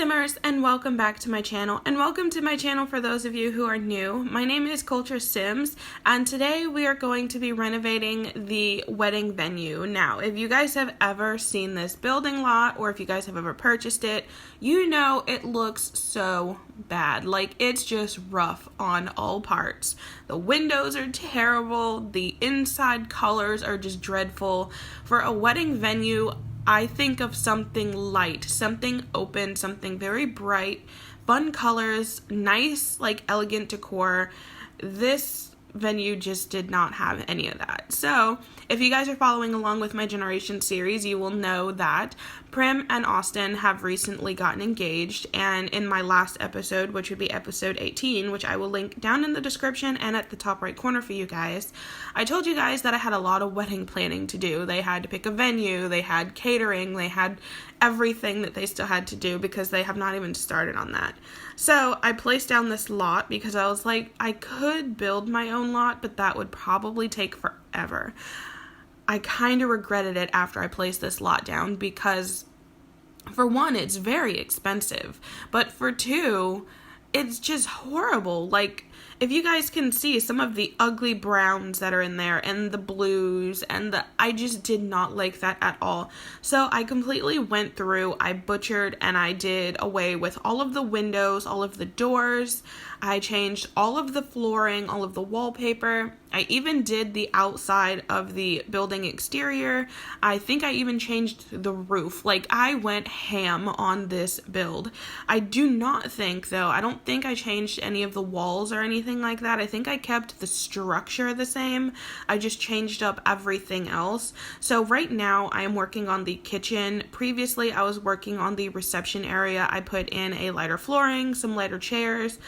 Simmers, and welcome back to my channel, and welcome to my channel for those of you who are new. My name is Culture Sims, and today we are going to be renovating the wedding venue. Now, if you guys have ever seen this building lot, or if you guys have ever purchased it, you know it looks so bad. Like, it's just rough on all parts. The windows are terrible, the inside colors are just dreadful. For a wedding venue, I think of something light, something open, something very bright, fun colors, nice, like elegant decor. This venue just did not have any of that. So if you guys are following along with my Generation series, you will know that Prim and Austin have recently gotten engaged, and in my last episode, which would be episode 18, which I will link down in the description and at the top right corner for you guys, I told you guys that I had a lot of wedding planning to do. They had to pick a venue, they had catering, they had everything that they still had to do because they have not even started on that. So I placed down this lot because I was like, I could build my own lot, but that would probably take forever. I kind of regretted it after I placed this lot down because, for one, it's very expensive, but for two, it's just horrible. Like, if you guys can see some of the ugly browns that are in there and the blues and I just did not like that at all. So I completely went through, I butchered and I did away with all of the windows, all of the doors. I changed all of the flooring, all of the wallpaper. I even did the outside of the building exterior. I think I even changed the roof. Like, I went ham on this build. I do not think, though, I don't think I changed any of the walls or anything like that. I think I kept the structure the same. I just changed up everything else. So right now I am working on the kitchen. Previously I was working on the reception area. I put in a lighter flooring, some lighter chairs,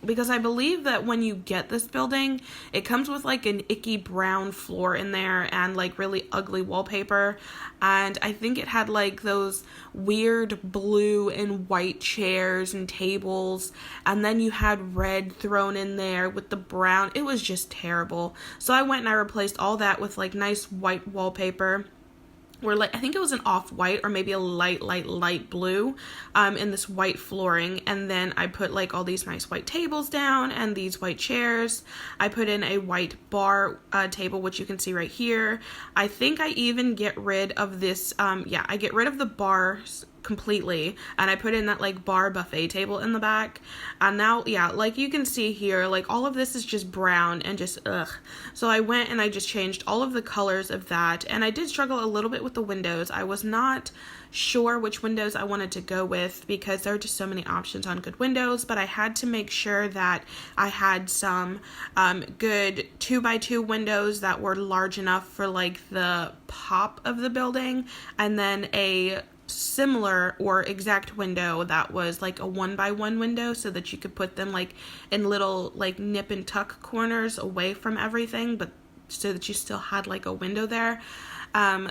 because I believe that when you get this building, it comes with like an icky brown floor in there and like really ugly wallpaper. And I think it had like those weird blue and white chairs and tables. And then you had red thrown in there with the brown. It was just terrible. So I went and I replaced all that with like nice white wallpaper. Or like, I think it was an off-white or maybe a light blue in this white flooring. And then I put like all these nice white tables down and these white chairs. I put in a white bar table, which you can see right here. I think I even get rid of this, I get rid of the bars completely, and I put in that like bar buffet table in the back. And now, like you can see here, like all of this is just brown and just ugh. So I went and I just changed all of the colors of that, and I did struggle a little bit with the windows. I was not sure which windows I wanted to go with because there are just so many options on good windows, but I had to make sure that I had some good 2x2 windows that were large enough for like the pop of the building, and then a similar or exact window that was like a 1x1 window so that you could put them like in little like nip and tuck corners away from everything, but so that you still had like a window there.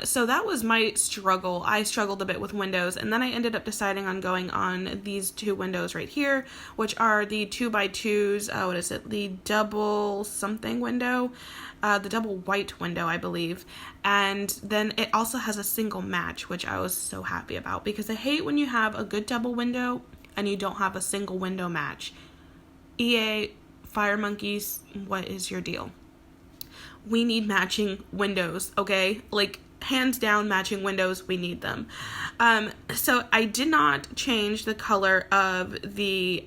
So that was my struggle. I struggled a bit with windows, and then I ended up deciding on going on these two windows right here, which are the 2x2s. What is it? The double something window, the double white window, I believe. And then it also has a single match, which I was so happy about because I hate when you have a good double window and you don't have a single window match. EA, Fire Monkeys, what is your deal? We need matching windows, okay? Like, hands down, matching windows, we need them. So I did not change the color of the,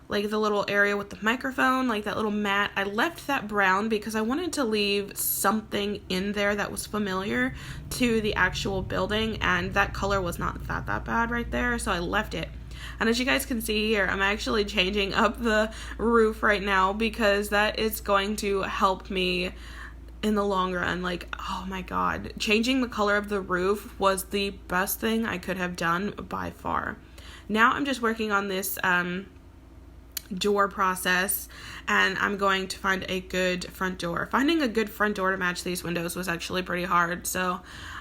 like the little area with the microphone, like that little mat. I left that brown because I wanted to leave something in there that was familiar to the actual building, and that color was not that bad right there, so I left it. And as you guys can see here, I'm actually changing up the roof right now because that is going to help me in the long run. Like, oh my god, changing the color of the roof was the best thing I could have done by far. Now I'm just working on this door process, and I'm going to find a good front door. Finding a good front door to match these windows was actually pretty hard, so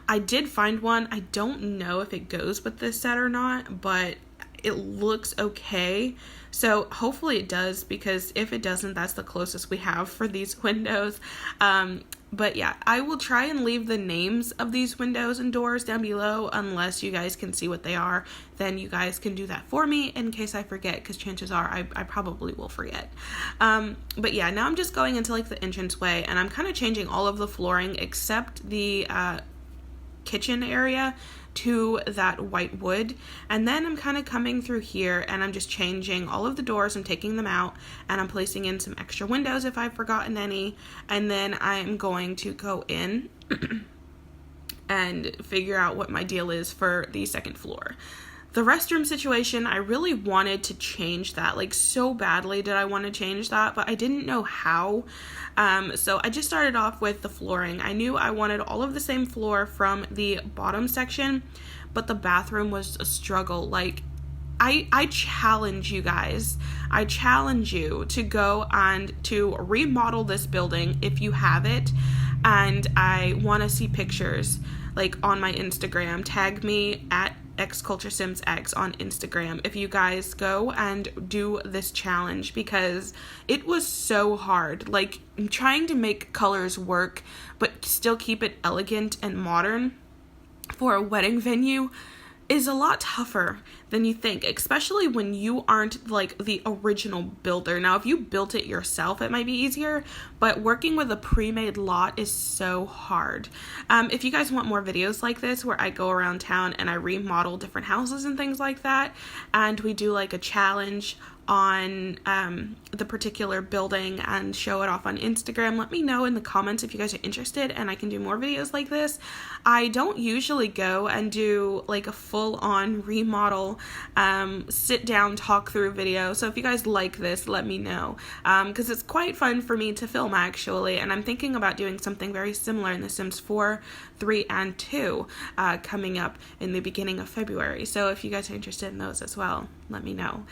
I did find one. I don't know if it goes with this set or not, but it looks okay, so hopefully it does, because if it doesn't, that's the closest we have for these windows. But yeah, I will try and leave the names of these windows and doors down below unless you guys can see what they are. Then you guys can do that for me in case I forget, because chances are I probably will forget. But yeah, now I'm just going into like the entranceway, and I'm kind of changing all of the flooring except the kitchen area to that white wood. And then I'm kind of coming through here and I'm just changing all of the doors. I'm taking them out and I'm placing in some extra windows if I've forgotten any. And then I'm going to go in and figure out what my deal is for the second floor. The restroom situation, I really wanted to change that, like so badly did I want to change that, but I didn't know how. So I just started off with the flooring. I knew I wanted all of the same floor from the bottom section, but the bathroom was a struggle. Like, I challenge you guys. I challenge you to go and to remodel this building if you have it, and I want to see pictures like on my Instagram. Tag me at XCultureSimsX on Instagram if you guys go and do this challenge, because it was so hard. Like, trying to make colors work but still keep it elegant and modern for a wedding venue is a lot tougher than you think, especially when you aren't like the original builder. Now, if you built it yourself, it might be easier, but working with a pre-made lot is so hard. If you guys want more videos like this where I go around town and I remodel different houses and things like that, and we do like a challenge on the particular building and show it off on Instagram, let me know in the comments if you guys are interested and I can do more videos like this. I don't usually go and do like a full-on remodel sit down talk through video, so if you guys like this, let me know, because it's quite fun for me to film actually, and I'm thinking about doing something very similar in The Sims 4, 3, and 2 coming up in the beginning of February, so if you guys are interested in those as well, let me know.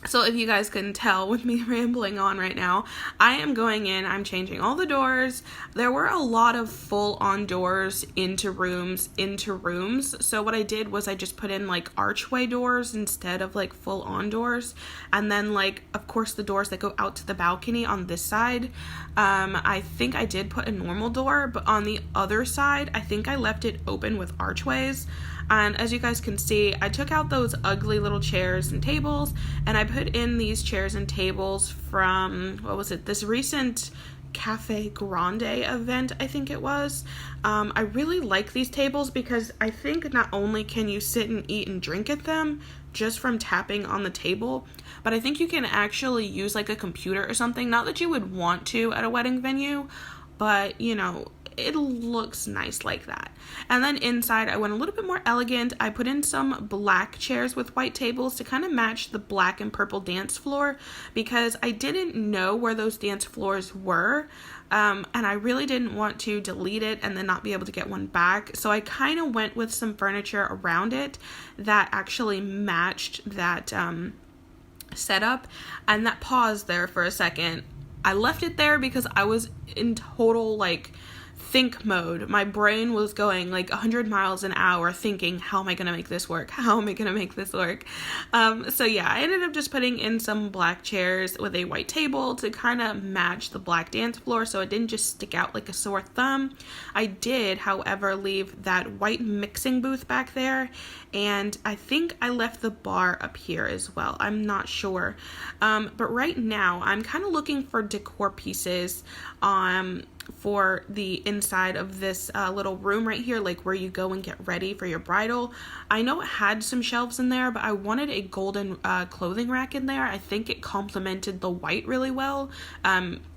So if you guys can tell with me rambling on right now, I am going in, I'm changing all the doors. There were a lot of full-on doors into rooms. So what I did was I just put in like archway doors instead of like full-on doors. And then like, of course, the doors that go out to the balcony on this side. I think I did put a normal door, but on the other side, I think I left it open with archways. And as you guys can see, I took out those ugly little chairs and tables, and I put in these chairs and tables from, what was it, this recent Cafe Grande event, I think it was. I really like these tables because I think not only can you sit and eat and drink at them just from tapping on the table, but I think you can actually use like a computer or something. Not that you would want to at a wedding venue, but you know, it looks nice like that. And then inside, I went a little bit more elegant. I put in some black chairs with white tables to kind of match the black and purple dance floor, because I didn't know where those dance floors were. And I really didn't want to delete it and then not be able to get one back. So I kind of went with some furniture around it that actually matched that setup. And that paused there for a second. I left it there because I was in total like think mode. My brain was going like 100 miles an hour thinking, how am I gonna make this work? How am I gonna make this work? So yeah, I ended up just putting in some black chairs with a white table to kind of match the black dance floor so it didn't just stick out like a sore thumb. I did, however, leave that white mixing booth back there, and I think I left the bar up here as well. I'm not sure. But right now I'm kind of looking for decor pieces for the inside of this little room right here, like where you go and get ready for your bridal. I know it had some shelves in there, but I wanted a golden clothing rack in there. I think it complemented the white really well.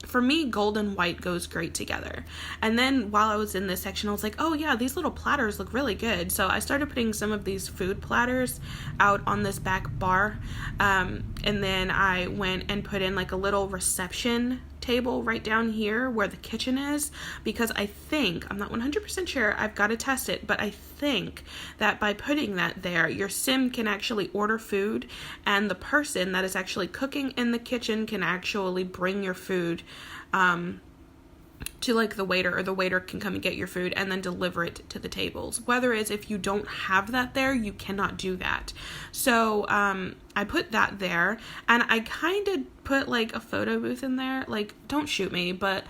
For me, gold and white goes great together. And then while I was in this section, I was like, oh yeah, these little platters look really good. So I started putting some of these food platters out on this back bar. And then I went and put in like a little reception table right down here where the kitchen is, because I think, I'm not 100% sure, I've got to test it, but I think that by putting that there, your sim can actually order food, and the person that is actually cooking in the kitchen can actually bring your food to like the waiter, or the waiter can come and get your food and then deliver it to the tables. Whereas if you don't have that there, you cannot do that. So I put that there, and I kind of put like a photo booth in there. Like, don't shoot me, but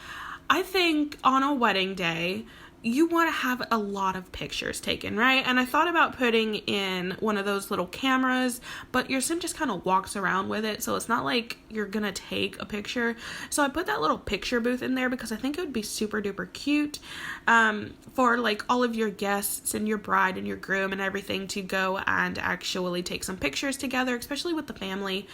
I think on a wedding day, you want to have a lot of pictures taken, right? And I thought about putting in one of those little cameras, but your sim just kind of walks around with it, so it's not like you're gonna take a picture. So I put that little picture booth in there because I think it would be super duper cute for like all of your guests and your bride and your groom and everything to go and actually take some pictures together, especially with the family.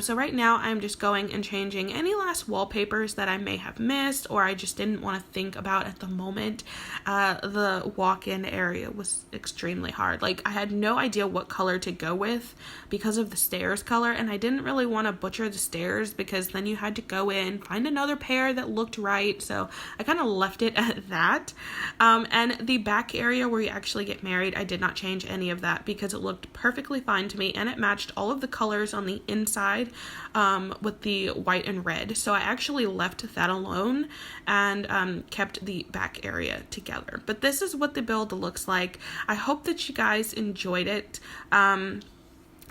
So right now I'm just going and changing any last wallpapers that I may have missed or I just didn't want to think about at the moment. The walk-in area was extremely hard. Like, I had no idea what color to go with because of the stairs color, and I didn't really want to butcher the stairs because then you had to go in, find another pair that looked right, so I kind of left it at that. And the back area where you actually get married, I did not change any of that because it looked perfectly fine to me, and it matched all of the colors on the inside with the white and red. So I actually left that alone and kept the back area together. But this is what the build looks like. I hope that you guys enjoyed it.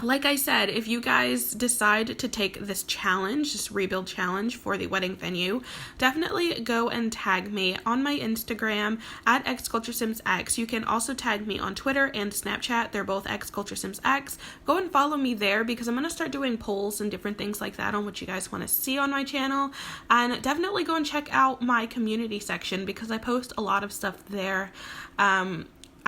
Like I said, if you guys decide to take this challenge, this rebuild challenge for the wedding venue, definitely go and tag me on my Instagram at XCultureSimsX. You can also tag me on Twitter and Snapchat. They're both XCultureSimsX. Go and follow me there because I'm going to start doing polls and different things like that on what you guys want to see on my channel. And definitely go and check out my community section because I post a lot of stuff there.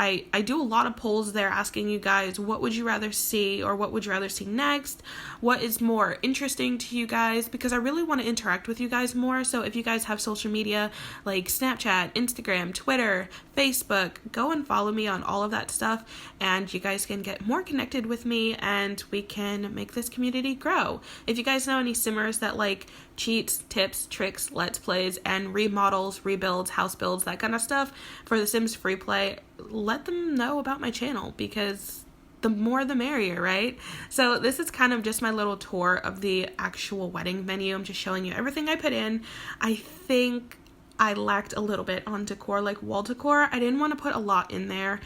I do a lot of polls there asking you guys what would you rather see or what would you rather see next, what is more interesting to you guys, because I really want to interact with you guys more. So if you guys have social media like Snapchat, Instagram, Twitter, Facebook, go and follow me on all of that stuff and you guys can get more connected with me and we can make this community grow. If you guys know any simmers that like cheats, tips, tricks, let's plays, and remodels, rebuilds, house builds, that kind of stuff for The Sims FreePlay, let them know about my channel because the more the merrier, right? So this is kind of just my little tour of the actual wedding venue. I'm just showing you everything I put in. I think I lacked a little bit on decor, like wall decor. I didn't want to put a lot in there,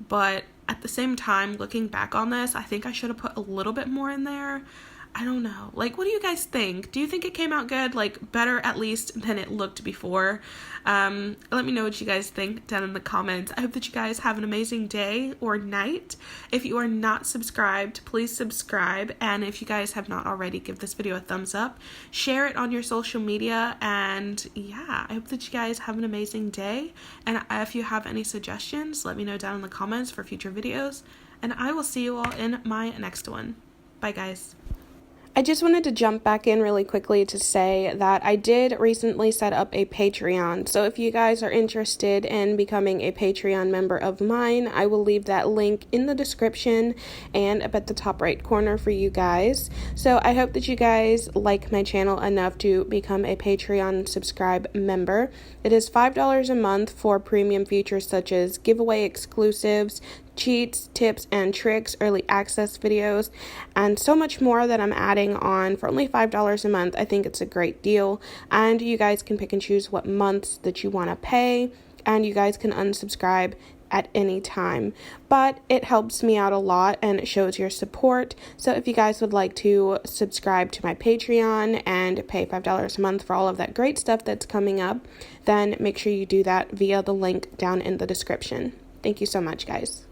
but at the same time, looking back on this, I think I should have put a little bit more in there. I don't know. Like, what do you guys think? Do you think it came out good? Like, better at least than it looked before? Let me know what you guys think down in the comments. I hope that you guys have an amazing day or night. If you are not subscribed, please subscribe. And if you guys have not already, give this video a thumbs up. Share it on your social media. And yeah, I hope that you guys have an amazing day. And if you have any suggestions, let me know down in the comments for future videos. And I will see you all in my next one. Bye, guys. I just wanted to jump back in really quickly to say that I did recently set up a Patreon. So if you guys are interested in becoming a Patreon member of mine, I will leave that link in the description and up at the top right corner for you guys. So I hope that you guys like my channel enough to become a Patreon subscribe member. It is $5 a month for premium features such as giveaway exclusives, cheats, tips, and tricks, early access videos, and so much more that I'm adding on for only $5 a month. I think it's a great deal, and you guys can pick and choose what months that you want to pay, and you guys can unsubscribe at any time, but it helps me out a lot and it shows your support. So if you guys would like to subscribe to my Patreon and pay $5 a month for all of that great stuff that's coming up, then make sure you do that via the link down in the description. Thank you so much, guys.